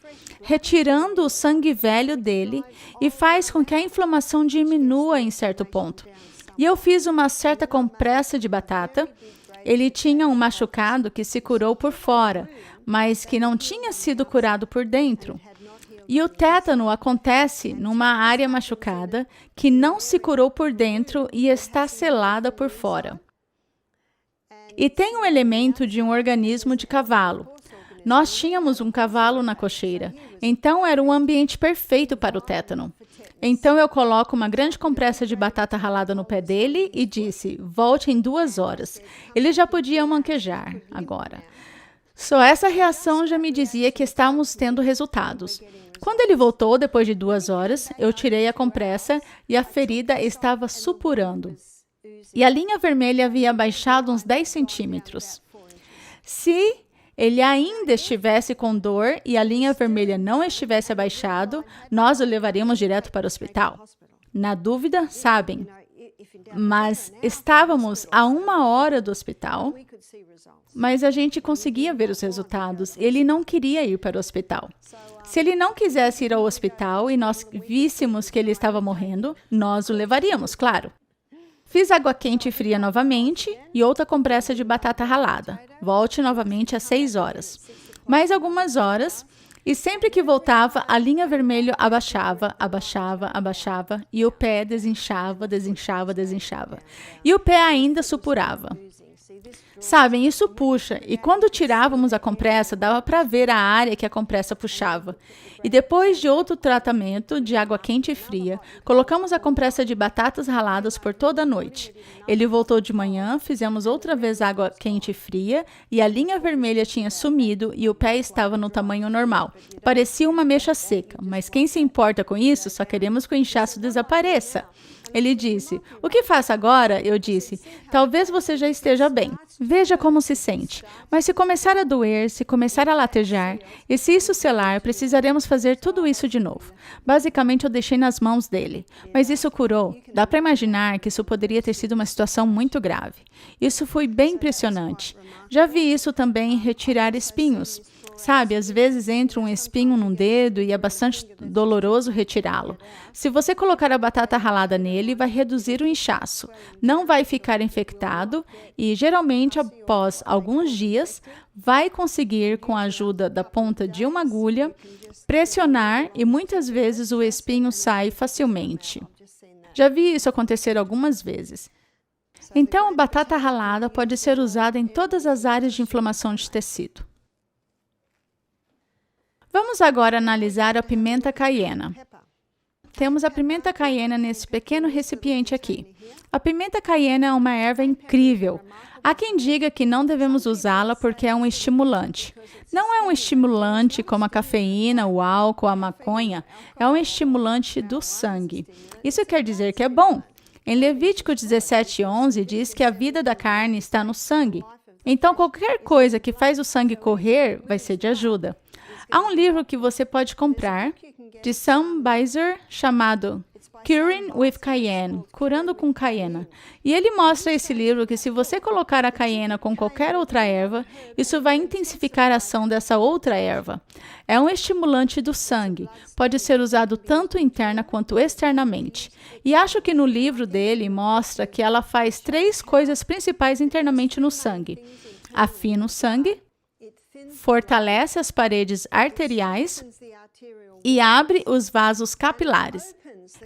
[SPEAKER 1] retirando o sangue velho dele e faz com que a inflamação diminua em certo ponto. E eu fiz uma certa compressa de batata. Ele tinha um machucado que se curou por fora, mas que não tinha sido curado por dentro. E o tétano acontece numa área machucada que não se curou por dentro e está selada por fora. E tem um elemento de um organismo de cavalo. Nós tínhamos um cavalo na cocheira, então era um ambiente perfeito para o tétano. Então eu coloco uma grande compressa de batata ralada no pé dele e disse, volte em 2 horas. Ele já podia manquejar agora. Só essa reação já me dizia que estávamos tendo resultados. Quando ele voltou, depois de 2 horas, eu tirei a compressa e a ferida estava supurando. E a linha vermelha havia baixado uns 10 centímetros. Se ele ainda estivesse com dor e a linha vermelha não estivesse abaixado, nós o levaríamos direto para o hospital. Na dúvida, sabem. Mas estávamos a 1 hora do hospital, mas a gente conseguia ver os resultados. Ele não queria ir para o hospital. Se ele não quisesse ir ao hospital e nós víssemos que ele estava morrendo, nós o levaríamos, claro. Fiz água quente e fria novamente e outra compressa de batata ralada. Volte novamente às 6 horas. Mais algumas horas, e sempre que voltava, a linha vermelha abaixava, abaixava, abaixava, e o pé desinchava, desinchava, desinchava. E o pé ainda supurava. Sabem, isso puxa, e quando tirávamos a compressa, dava para ver a área que a compressa puxava. E depois de outro tratamento de água quente e fria, colocamos a compressa de batatas raladas por toda a noite. Ele voltou de manhã, fizemos outra vez água quente e fria, e a linha vermelha tinha sumido e o pé estava no tamanho normal. Parecia uma mecha seca, mas quem se importa com isso? Só queremos que o inchaço desapareça. Ele disse, o que faço agora? Eu disse, talvez você já esteja bem. Veja como se sente. Mas se começar a doer, se começar a latejar, e se isso selar, precisaremos fazer tudo isso de novo. Basicamente, eu deixei nas mãos dele. Mas isso curou. Dá para imaginar que isso poderia ter sido uma situação muito grave. Isso foi bem impressionante. Já vi isso também em retirar espinhos. Sabe, às vezes entra um espinho num dedo e é bastante doloroso retirá-lo. Se você colocar a batata ralada nele, vai reduzir o inchaço. Não vai ficar infectado e, geralmente, após alguns dias, vai conseguir, com a ajuda da ponta de uma agulha, pressionar e muitas vezes o espinho sai facilmente. Já vi isso acontecer algumas vezes. Então, a batata ralada pode ser usada em todas as áreas de inflamação de tecido. Vamos agora analisar a pimenta caiena. Temos a pimenta caiena nesse pequeno recipiente aqui. A pimenta caiena é uma erva incrível. Há quem diga que não devemos usá-la porque é um estimulante. Não é um estimulante como a cafeína, o álcool, a maconha. É um estimulante do sangue. Isso quer dizer que é bom. Em Levítico 17:11 diz que a vida da carne está no sangue. Então, qualquer coisa que faz o sangue correr vai ser de ajuda. Há um livro que você pode comprar, de Sam Beiser, chamado Curing with Cayenne, Curando com Cayena. E ele mostra esse livro que se você colocar a cayena com qualquer outra erva, isso vai intensificar a ação dessa outra erva. É um estimulante do sangue, pode ser usado tanto interna quanto externamente. E acho que no livro dele mostra que ela faz 3 coisas principais internamente no sangue. Afina o sangue, fortalece as paredes arteriais e abre os vasos capilares.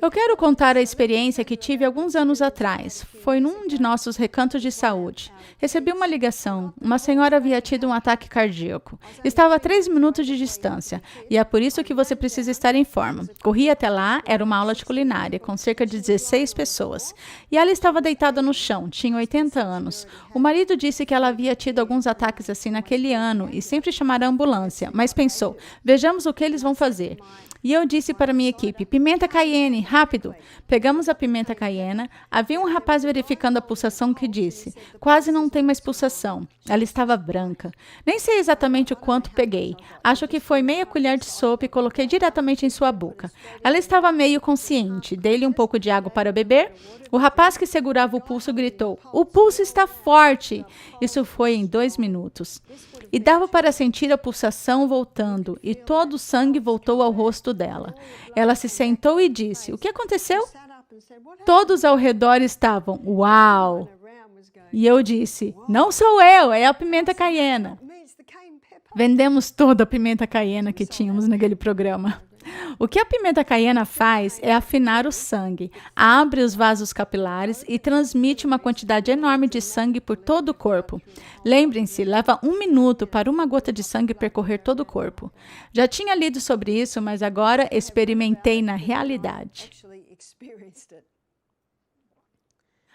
[SPEAKER 1] Eu quero contar a experiência que tive alguns anos atrás. Foi num de nossos recantos de saúde. Recebi uma ligação. Uma senhora havia tido um ataque cardíaco. Estava a 3 minutos de distância. E é por isso que você precisa estar em forma. Corri até lá, era uma aula de culinária, com cerca de 16 pessoas. E ela estava deitada no chão, tinha 80 anos. O marido disse que ela havia tido alguns ataques assim naquele ano e sempre chamaram a ambulância. Mas pensou, vejamos o que eles vão fazer. E eu disse para minha equipe, pimenta cayenne, rápido! Pegamos a pimenta cayenne, havia um rapaz verificando a pulsação que disse, quase não tem mais pulsação. Ela estava branca. Nem sei exatamente o quanto peguei. Acho que foi meia colher de sopa e coloquei diretamente em sua boca. Ela estava meio consciente. Dei-lhe um pouco de água para beber. O rapaz que segurava o pulso gritou, o pulso está forte! Isso foi em 2 minutos. E dava para sentir a pulsação voltando, e todo o sangue voltou ao rosto dela. Ela se sentou e disse, o que aconteceu? Todos ao redor estavam, uau! E eu disse, não sou eu, é a pimenta caiena. Vendemos toda a pimenta caiena que tínhamos naquele programa. O que a pimenta caiena faz é afinar o sangue, abre os vasos capilares e transmite uma quantidade enorme de sangue por todo o corpo. Lembrem-se, leva 1 minuto para uma gota de sangue percorrer todo o corpo. Já tinha lido sobre isso, mas agora experimentei na realidade.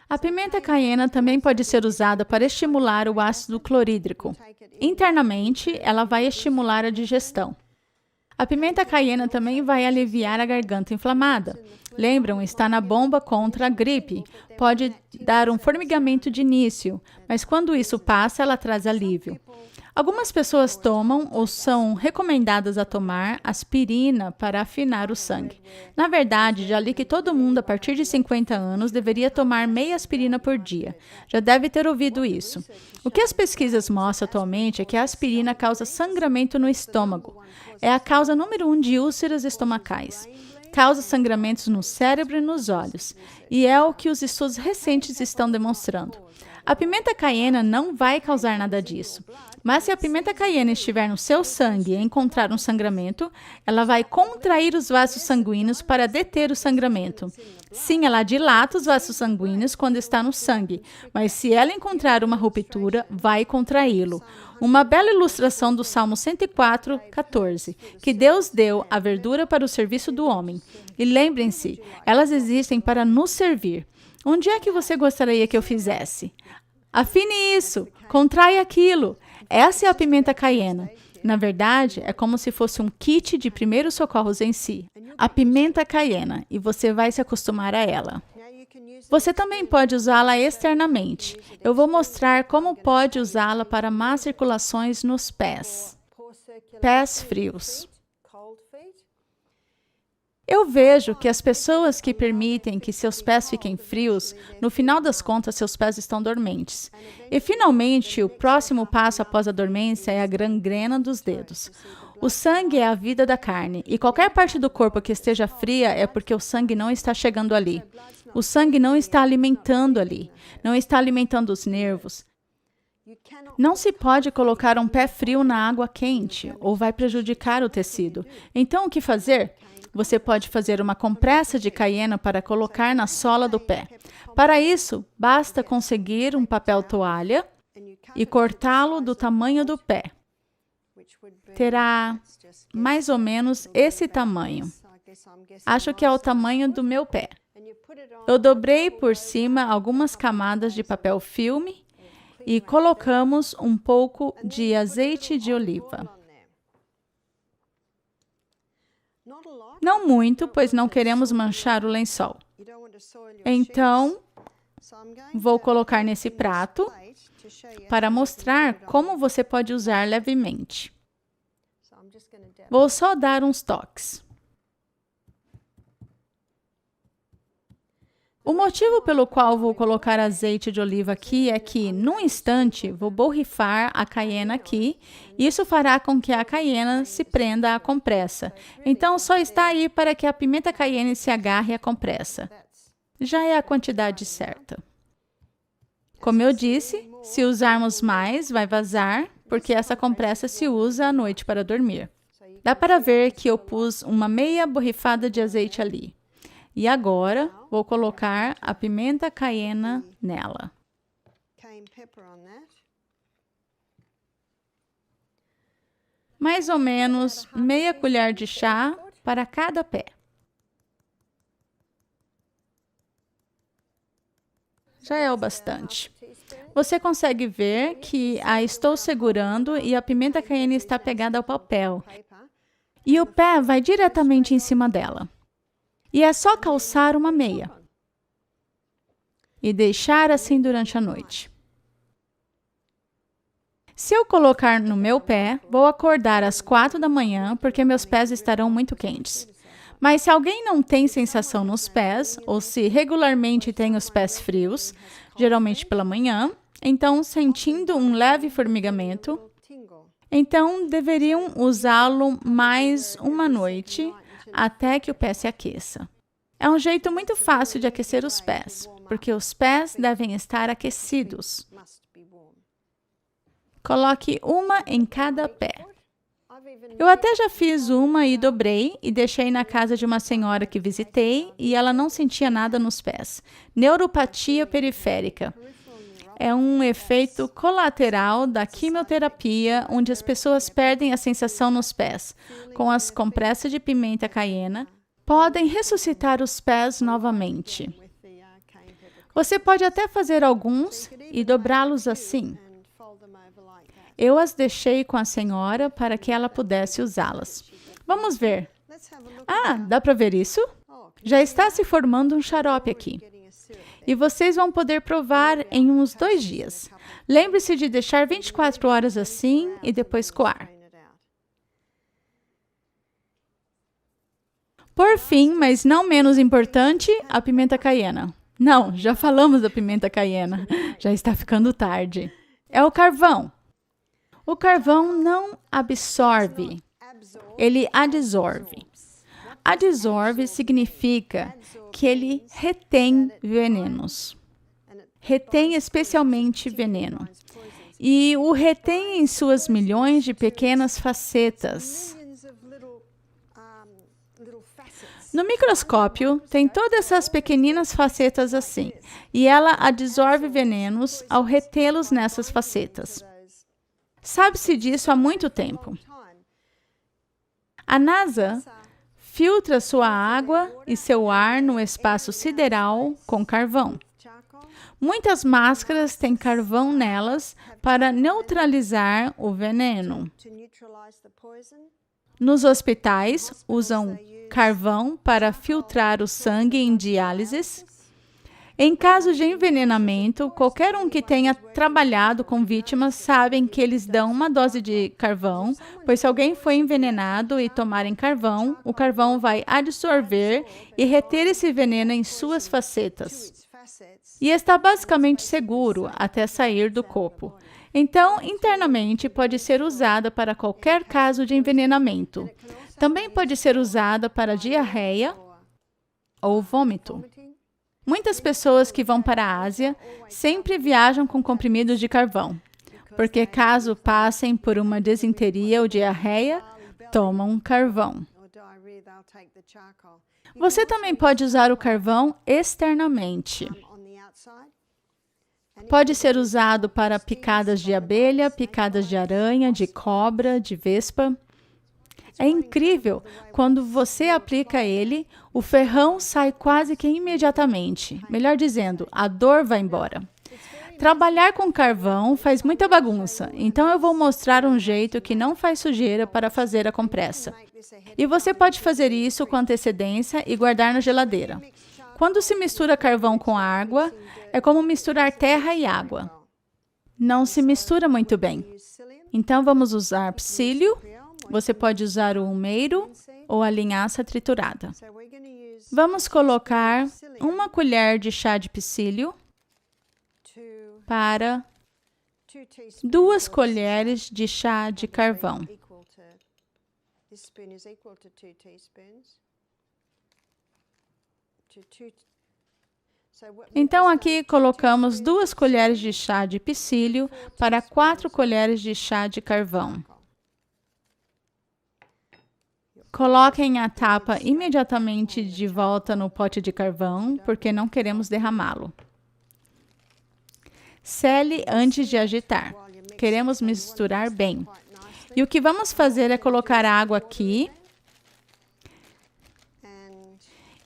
[SPEAKER 1] A pimenta caiena também pode ser usada para estimular o ácido clorídrico. Internamente, ela vai estimular a digestão. A pimenta caiena também vai aliviar a garganta inflamada. Lembram, está na bomba contra a gripe. Pode dar um formigamento de início, mas quando isso passa, ela traz alívio. Algumas pessoas tomam ou são recomendadas a tomar aspirina para afinar o sangue. Na verdade, já li que todo mundo a partir de 50 anos deveria tomar meia aspirina por dia. Já deve ter ouvido isso. O que as pesquisas mostram atualmente é que a aspirina causa sangramento no estômago. É a causa número 1 de úlceras estomacais. Causa sangramentos no cérebro e nos olhos. E é o que os estudos recentes estão demonstrando. A pimenta caiena não vai causar nada disso. Mas se a pimenta caiena estiver no seu sangue e encontrar um sangramento, ela vai contrair os vasos sanguíneos para deter o sangramento. Sim, ela dilata os vasos sanguíneos quando está no sangue, mas se ela encontrar uma ruptura, vai contraí-lo. Uma bela ilustração do Salmo 104, 14, que Deus deu a verdura para o serviço do homem. E lembrem-se, elas existem para nos servir. Onde é que você gostaria que eu fizesse? Afine isso, contrai aquilo. Essa é a pimenta caiena. Na verdade, é como se fosse um kit de primeiros socorros em si. A pimenta caiena, e você vai se acostumar a ela. Você também pode usá-la externamente. Eu vou mostrar como pode usá-la para más circulações nos pés. Pés frios. Eu vejo que as pessoas que permitem que seus pés fiquem frios, no final das contas, seus pés estão dormentes. E, finalmente, o próximo passo após a dormência é a gangrena dos dedos. O sangue é a vida da carne, e qualquer parte do corpo que esteja fria é porque o sangue não está chegando ali. O sangue não está alimentando ali, não está alimentando os nervos. Não se pode colocar um pé frio na água quente, ou vai prejudicar o tecido. Então, o que fazer? Você pode fazer uma compressa de caiena para colocar na sola do pé. Para isso, basta conseguir um papel toalha e cortá-lo do tamanho do pé. Terá mais ou menos esse tamanho. Acho que é o tamanho do meu pé. Eu dobrei por cima algumas camadas de papel filme e colocamos um pouco de azeite de oliva. Não muito, pois não queremos manchar o lençol. Então, vou colocar nesse prato para mostrar como você pode usar levemente. Vou só dar uns toques. O motivo pelo qual vou colocar azeite de oliva aqui é que, num instante, vou borrifar a caiena aqui. Isso fará com que a caiena se prenda à compressa. Então, só está aí para que a pimenta caiena se agarre à compressa. Já é a quantidade certa. Como eu disse, se usarmos mais, vai vazar, porque essa compressa se usa à noite para dormir. Dá para ver que eu pus uma meia borrifada de azeite ali. E agora, vou colocar a pimenta caiena nela. Mais ou menos meia colher de chá para cada pé. Já é o bastante. Você consegue ver que a estou segurando e a pimenta caiena está pegada ao papel. E o pé vai diretamente em cima dela. E é só calçar uma meia. E deixar assim durante a noite. Se eu colocar no meu pé, vou acordar às 4 da manhã porque meus pés estarão muito quentes. Mas se alguém não tem sensação nos pés, ou se regularmente tem os pés frios, geralmente pela manhã, então sentindo um leve formigamento, então deveriam usá-lo mais uma noite até que o pé se aqueça. É um jeito muito fácil de aquecer os pés, porque os pés devem estar aquecidos. Coloque uma em cada pé. Eu até já fiz uma e dobrei e deixei na casa de uma senhora que visitei e ela não sentia nada nos pés. Neuropatia periférica. É um efeito colateral da quimioterapia, onde as pessoas perdem a sensação nos pés. Com as compressas de pimenta caiena, podem ressuscitar os pés novamente. Você pode até fazer alguns e dobrá-los assim. Eu as deixei com a senhora para que ela pudesse usá-las. Vamos ver. Ah, dá para ver isso? Já está se formando um xarope aqui. E vocês vão poder provar em uns 2 dias. Lembre-se de deixar 24 horas assim e depois coar. Por fim, mas não menos importante, a pimenta caiena. Não, já falamos da pimenta caiena. Já está ficando tarde. É o carvão. O carvão não absorve, ele adsorve. Adsorve significa que ele retém venenos. Retém especialmente veneno. E o retém em suas milhões de pequenas facetas. No microscópio, tem todas essas pequeninas facetas assim, e ela adsorve venenos ao retê-los nessas facetas. Sabe-se disso há muito tempo. A NASA filtra sua água e seu ar no espaço sideral com carvão. Muitas máscaras têm carvão nelas para neutralizar o veneno. Nos hospitais, usam carvão para filtrar o sangue em diálises. Em caso de envenenamento, qualquer um que tenha trabalhado com vítimas sabe que eles dão uma dose de carvão, pois se alguém foi envenenado e tomarem carvão, o carvão vai absorver e reter esse veneno em suas facetas. E está basicamente seguro até sair do corpo. Então, internamente, pode ser usada para qualquer caso de envenenamento. Também pode ser usada para diarreia ou vômito. Muitas pessoas que vão para a Ásia sempre viajam com comprimidos de carvão, porque caso passem por uma desinteria ou diarreia, tomam carvão. Você também pode usar o carvão externamente. Pode ser usado para picadas de abelha, picadas de aranha, de cobra, de vespa. É incrível, quando você aplica ele, o ferrão sai quase que imediatamente. Melhor dizendo, a dor vai embora. Trabalhar com carvão faz muita bagunça, então eu vou mostrar um jeito que não faz sujeira para fazer a compressa. E você pode fazer isso com antecedência e guardar na geladeira. Quando se mistura carvão com água, é como misturar terra e água. Não se mistura muito bem. Então vamos usar psyllium. Você pode usar o umeiro ou a linhaça triturada. Vamos colocar 1 colher de chá de psyllium para 2 colheres de chá de carvão. Então, aqui colocamos 2 colheres de chá de psyllium para 4 colheres de chá de carvão. Coloquem a tapa imediatamente de volta no pote de carvão, porque não queremos derramá-lo. Sele antes de agitar. Queremos misturar bem. E o que vamos fazer é colocar a água aqui.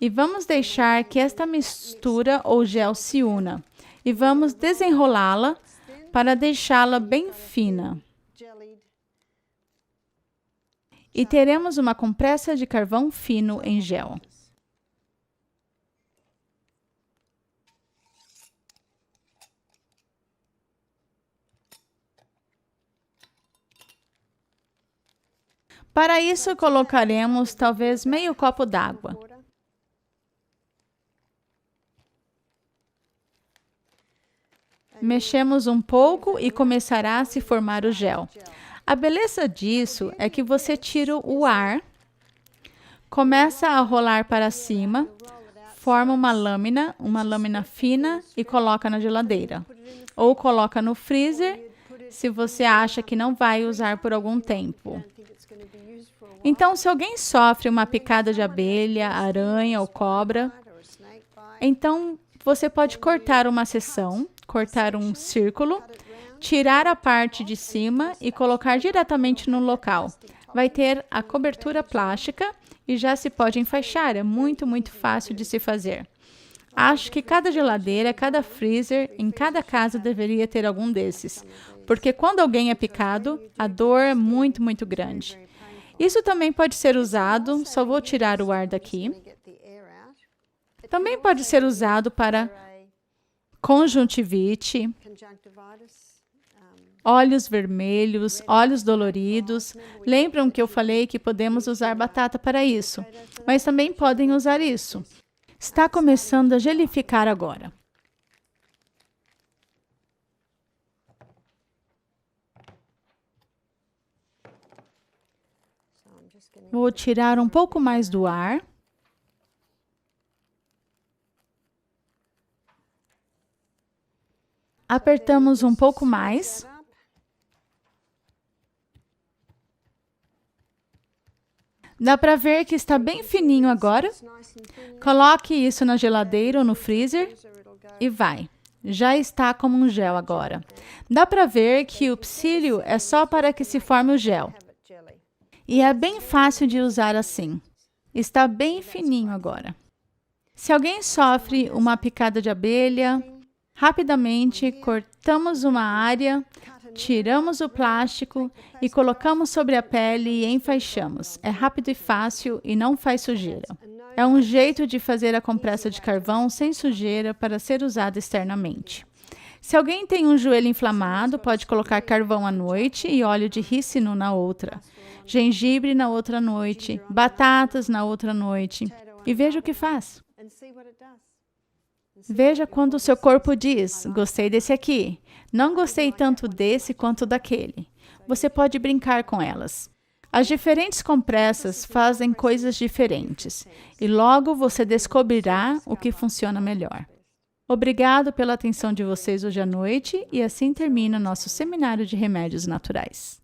[SPEAKER 1] E vamos deixar que esta mistura ou gel se una. E vamos desenrolá-la para deixá-la bem fina. e teremos uma compressa de carvão fino em gel. Para isso, colocaremos talvez meio copo d'água. Mexemos um pouco e começará a se formar o gel. A beleza disso é que você tira o ar, começa a rolar para cima, forma uma lâmina fina e coloca na geladeira. Ou coloca no freezer, se você acha que não vai usar por algum tempo. Então, se alguém sofre uma picada de abelha, aranha ou cobra, então você pode cortar uma seção, cortar um círculo, tirar a parte de cima e colocar diretamente no local. Vai ter a cobertura plástica e já se pode enfaixar. É muito, muito fácil de se fazer. Acho que cada geladeira, cada freezer, em cada casa deveria ter algum desses. Porque quando alguém é picado, a dor é muito, muito grande. Isso também pode ser usado, só vou tirar o ar daqui. Também pode ser usado para conjuntivite, olhos vermelhos, olhos doloridos. Lembram que eu falei que podemos usar batata para isso, mas também podem usar isso. Está começando a gelificar agora. Vou tirar um pouco mais do ar. Apertamos um pouco mais. Dá para ver que está bem fininho agora. Coloque isso na geladeira ou no freezer e vai. Já está como um gel agora. Dá para ver que o psyllium é só para que se forme o gel. E é bem fácil de usar assim. Está bem fininho agora. Se alguém sofre uma picada de abelha, rapidamente cortamos uma área, tiramos o plástico e colocamos sobre a pele e enfaixamos. É rápido e fácil e não faz sujeira. É um jeito de fazer a compressa de carvão sem sujeira para ser usada externamente. Se alguém tem um joelho inflamado, pode colocar carvão à noite e óleo de rícino na outra. Gengibre na outra noite, batatas na outra noite. E veja o que faz. Veja quando o seu corpo diz, gostei desse aqui, não gostei tanto desse quanto daquele. Você pode brincar com elas. As diferentes compressas fazem coisas diferentes e logo você descobrirá o que funciona melhor. Obrigado pela atenção de vocês hoje à noite e assim termina nosso seminário de remédios naturais.